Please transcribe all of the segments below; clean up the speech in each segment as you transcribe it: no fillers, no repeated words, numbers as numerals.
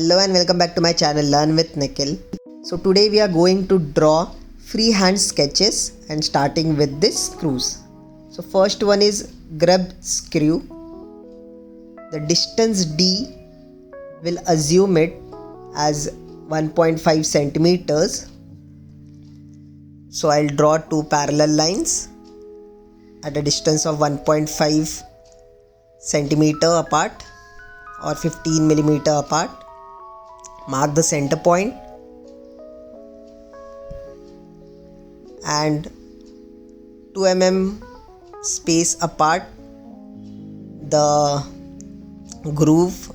Hello and welcome back to my channel Learn with Nikhil. So today we are going to draw freehand sketches and starting with this screws. So first one is grub screw. The distance D will assume it as 1.5 centimeters. So I'll draw two parallel lines at a distance of 1.5 centimeter apart or 15 millimeter apart. Mark the center point and 2 mm space apart the groove.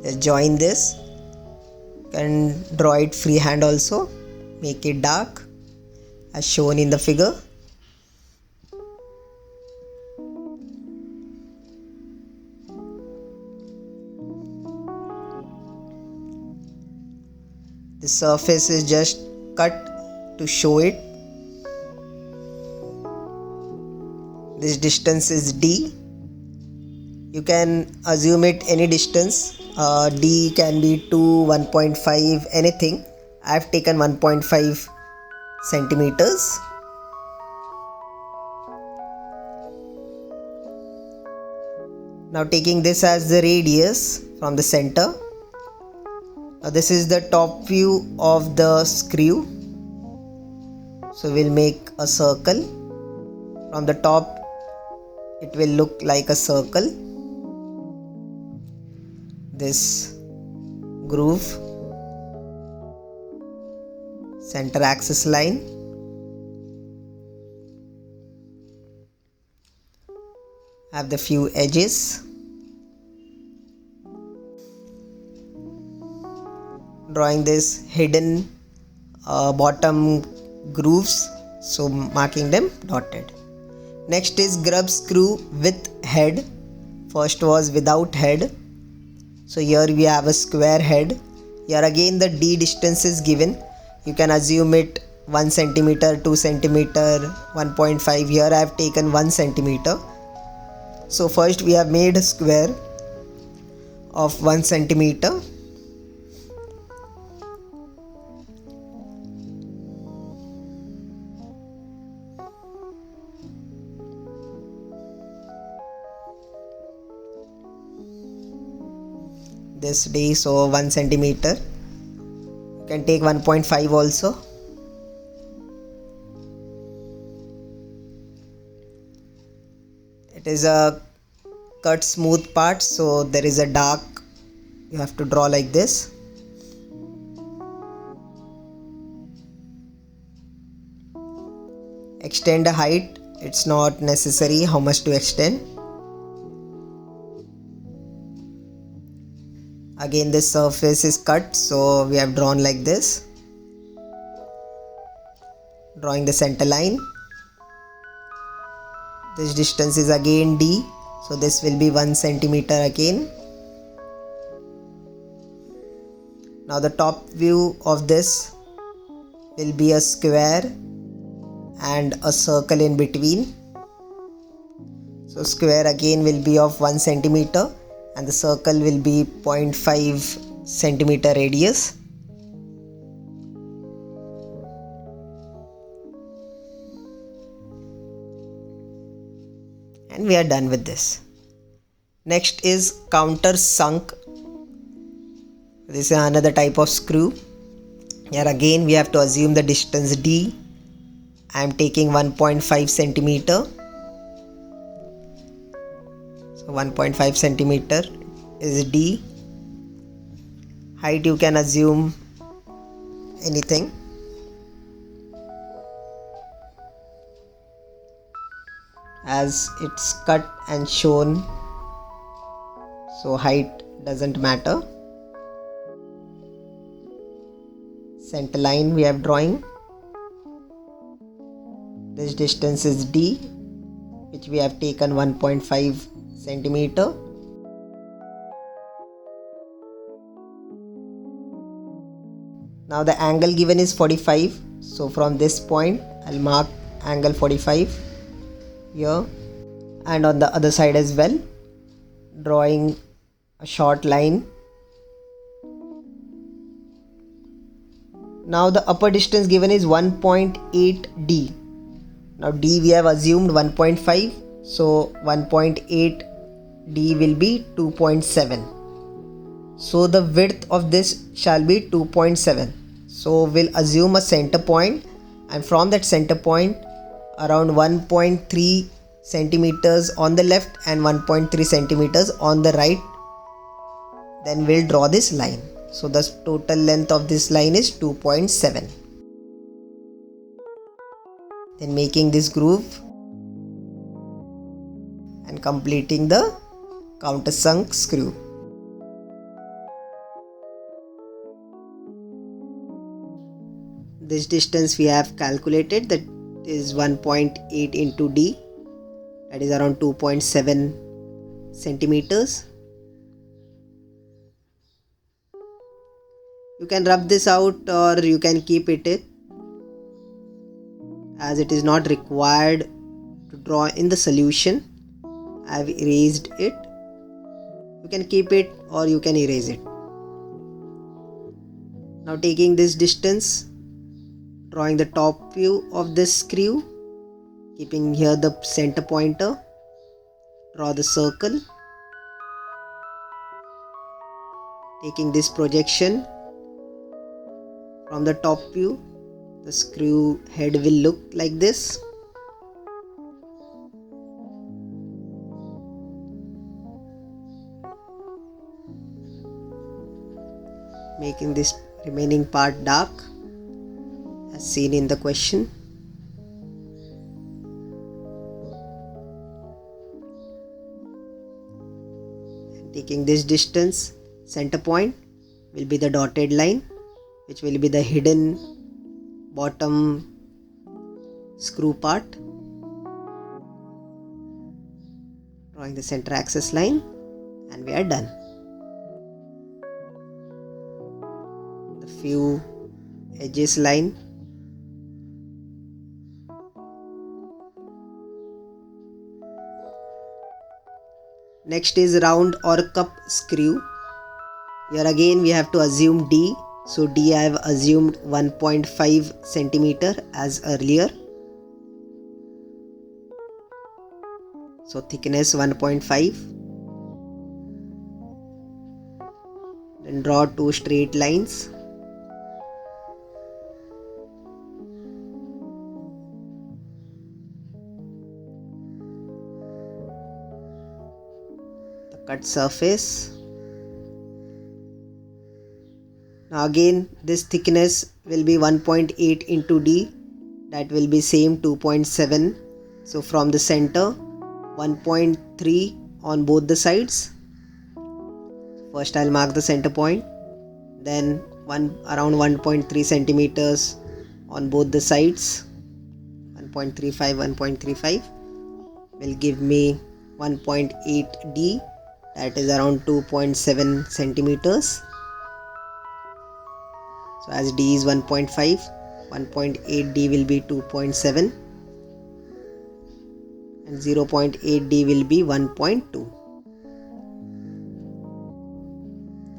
Just join this. You can draw it freehand also. Make it dark as shown in the figure. The surface is just cut to show it. This distance is D. You can assume it any distance. D can be 2, 1.5, anything. I have taken 1.5 centimeters. Now taking this as the radius from the center. Now this is the top view of the screw. So we'll make a circle. From the top it will look like a circle. This groove, center axis line, have the few edges. Drawing this hidden bottom grooves, so marking them dotted. Next is grub screw with head. First was without head. So here we have a square head. Here again the D distance is given. You can assume it 1 centimeter, 2 centimeter, 1.5. Here I have taken 1 centimeter. So first we have made a square of 1 centimeter. This D, so 1 centimeter. You can take 1.5 also. It is a cut smooth part, so there is a dark. You have to draw like this. Extend the height. It's not necessary how much to extend. Again this surface is cut, so we have drawn like this. Drawing the center line. This distance is again D, so this will be 1 centimeter again. Now the top view of this will be a square and a circle in between. So square again will be of 1 centimeter. And the circle will be 0.5 centimeter radius. And we are done with this. Next is countersunk. This is another type of screw. Here again we have to assume the distance D. I am taking 1.5 centimeter. 1.5 centimeter is D. Height you can assume anything. As it's cut and shown, so height doesn't matter. Center line we have drawing. This distance is D, which we have taken 1.5 centimeter. Now the angle given is 45. So from this point I'll mark angle 45 here and on the other side as well, drawing a short line. Now the upper distance given is 1.8 D. Now D we have assumed 1.5, so 1.8 D will be 2.7. So the width of this shall be 2.7. So we'll assume a center point, and from that center point around 1.3 centimeters on the left and 1.3 centimeters on the right, then we'll draw this line. So the total length of this line is 2.7. Then making this groove and completing the countersunk screw. This distance we have calculated, that is 1.8 into D, that is around 2.7 centimeters. You can rub this out or you can keep it, as it is not required to draw in the solution. I have erased it. You can keep it or you can erase it. Now taking this distance, drawing the top view of this screw, keeping here the center pointer, draw the circle. Taking this projection from the top view, the screw head will look like this. Making this remaining part dark as seen in the question. And taking this distance, center point will be the dotted line, which will be the hidden bottom screw part. Drawing the center axis line, and we are done. The few edges line. Next is round or cup screw. Here again we have to assume D. So D I have assumed 1.5 centimeter as earlier. So thickness 1.5. Then draw two straight lines. The cut surface. Now again this thickness will be 1.8 into D, that will be same 2.7. So from the center 1.3 on both the sides. First I'll mark the center point, then around 1.3 centimeters on both the sides. 1.35 will give me 1.8 D, that is around 2.7 centimeters. So as D is 1.5, 1.8 D will be 2.7 and 0.8 D will be 1.2.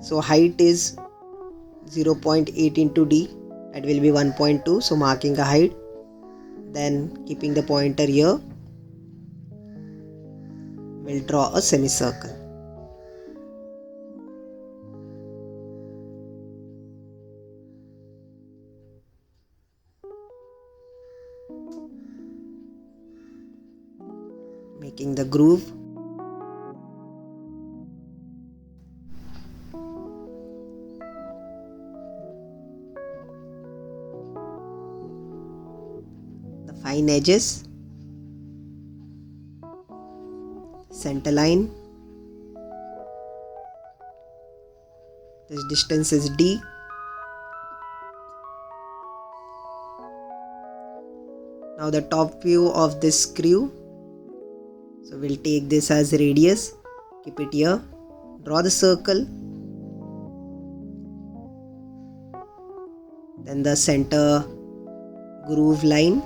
So height is 0.8 into D, that will be 1.2. So marking a height, then keeping the pointer here, we'll draw a semicircle. Making the groove. The fine edges. Center line. This distance is D. Now the top view of this screw. So we'll take this as radius, keep it here, draw the circle, then the center groove line,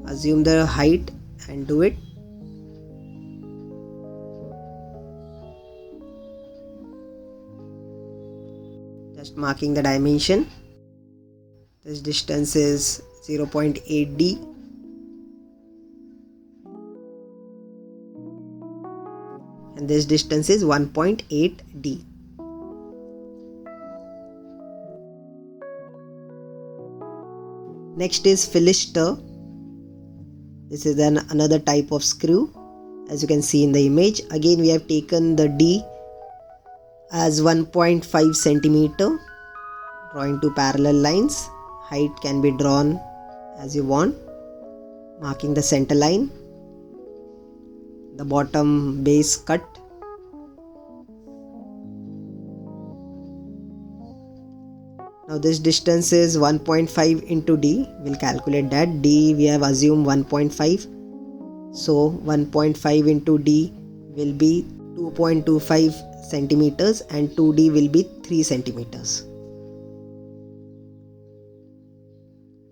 assume the height and do it. Just marking the dimension. This distance is 0.8d. And this distance is 1.8d. Next is Philister. This is another type of screw, as you can see in the image. Again, we have taken the D as 1.5 centimeter, drawing two parallel lines. Height can be drawn as you want, marking the center line, the bottom base cut. Now this distance is 1.5 into D. We'll calculate that. D we have assumed 1.5. So 1.5 into D will be 2.25 centimeters and 2D will be 3 centimeters.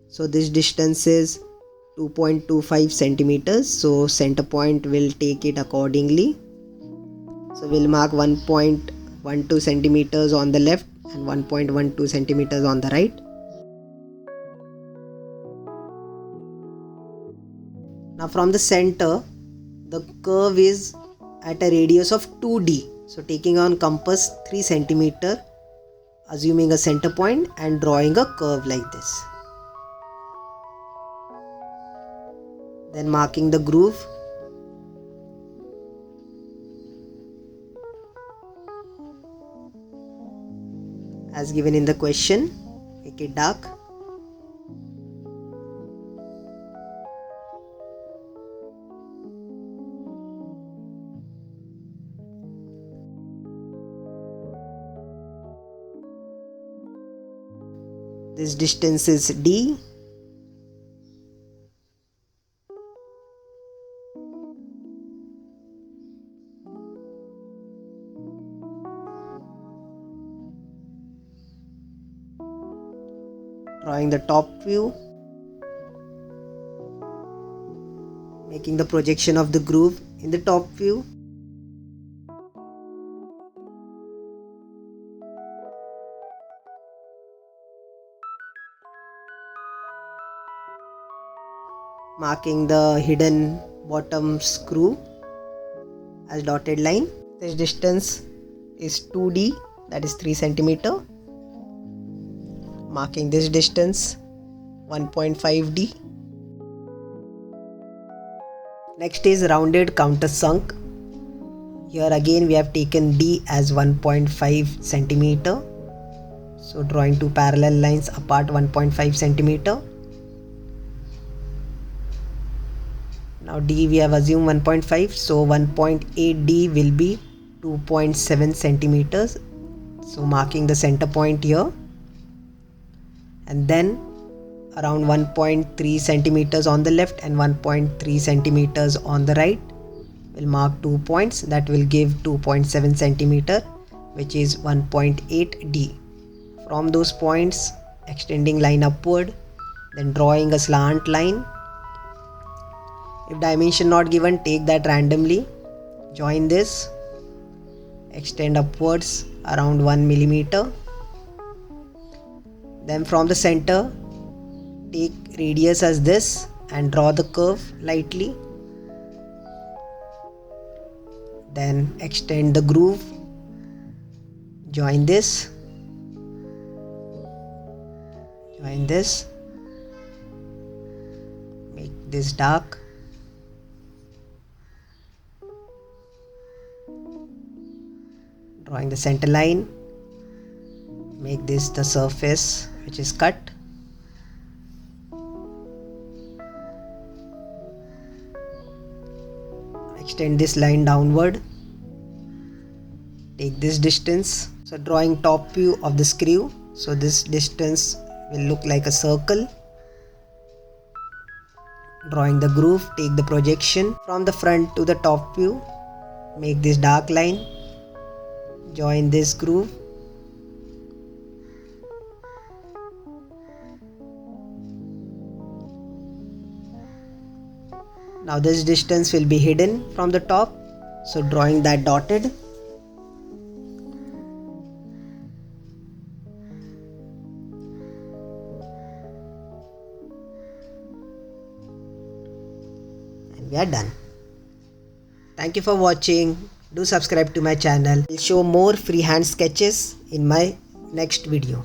So this distance is 2.25 centimeters. So center point will take it accordingly. So we'll mark 1.12 centimeters on the left and 1.12 centimeters on the right. Now from the center, the curve is at a radius of 2d. So taking on compass 3 centimeter, assuming a center point and drawing a curve like this. Then marking the groove. As given in the question, make it dark. This distance is D. Drawing the top view, making the projection of the groove in the top view. Marking the hidden bottom screw as dotted line. This distance is 2d, that is 3 centimeter. Marking this distance 1.5d. Next is rounded countersunk. Here again we have taken D as 1.5 centimeter. So drawing two parallel lines apart 1.5 centimeter. Now D we have assumed 1.5, so 1.8D will be 2.7 centimeters. So marking the center point here. And then around 1.3 centimeters on the left and 1.3 centimeters on the right. We'll mark 2 points that will give 2.7 centimeter, which is 1.8D. From those points, extending line upward, then drawing a slant line. If dimension not given, take that randomly. Join this, extend upwards around 1 millimeter. Then from the center, take radius as this and draw the curve lightly. Then extend the groove. Join this. Join this. Make this dark. Drawing the center line. Make this the surface which is cut. Extend this line downward. Take this distance. So drawing top view of the screw. So this distance will look like a circle. Drawing the groove, take the projection from the front to the top view. Make this dark line. Join this groove. Now this distance will be hidden from the top, so drawing that dotted. And we are done. Thank you for watching. Do subscribe to my channel. I'll show more freehand sketches in my next video.